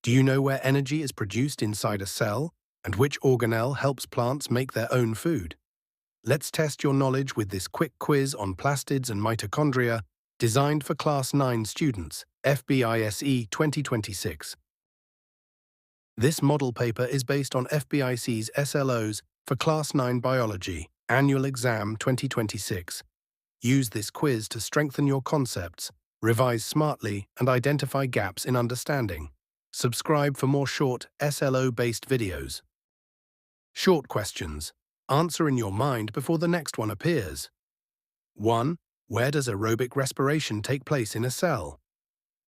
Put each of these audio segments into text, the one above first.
Do you know where energy is produced inside a cell and which organelle helps plants make their own food? Let's test your knowledge with this quick quiz on plastids and mitochondria designed for Class 9 students, FBISE 2026. This model paper is based on FBISE's SLOs for Class 9 Biology, Annual Exam 2026. Use this quiz to strengthen your concepts, revise smartly, and identify gaps in understanding. Subscribe for more short SLO-based videos. Short questions. Answer in your mind before the next one appears. 1. Where does aerobic respiration take place in a cell?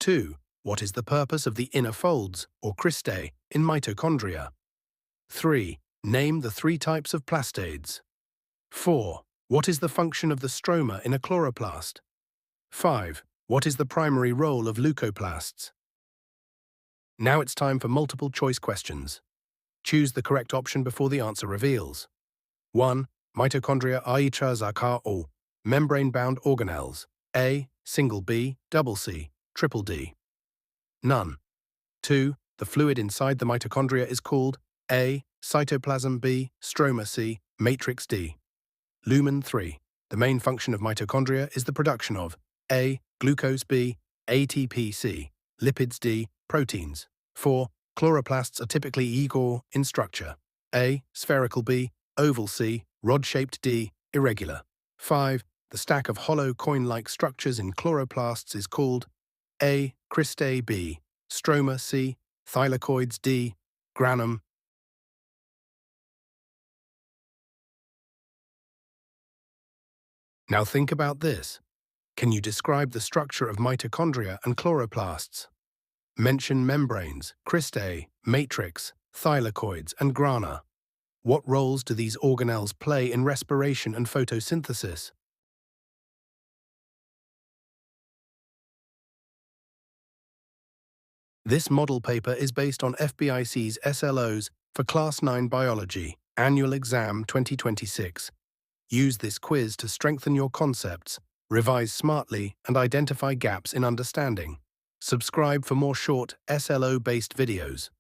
2. What is the purpose of the inner folds, or cristae, in mitochondria? 3. Name the 3 types of plastids. 4. What is the function of the stroma in a chloroplast? 5. What is the primary role of leucoplasts? Now it's time for multiple choice questions. Choose the correct option before the answer reveals. 1. Mitochondria are or membrane-bound organelles. A. Single B, double C, triple D. None. 2. The fluid inside the mitochondria is called A. Cytoplasm, B. Stroma, C. Matrix, D. Lumen 3. The main function of mitochondria is the production of A. Glucose, B. ATP, C. Lipids, D. Proteins. 4. Chloroplasts are typically equal in structure. A. Spherical, B. Oval, C. Rod-shaped, D. Irregular. 5. The stack of hollow coin-like structures in chloroplasts is called A. Cristae, B. Stroma, C. Thylakoids, D. Granum. Now think about this. Can you describe the structure of mitochondria and chloroplasts? Mention membranes, cristae, matrix, thylakoids, and grana. What roles do these organelles play in respiration and photosynthesis? This model paper is based on FBISE's SLOs for Class 9 Biology, Annual Exam 2026. Use this quiz to strengthen your concepts, revise smartly, and identify gaps in understanding. Subscribe for more short SLO-based videos.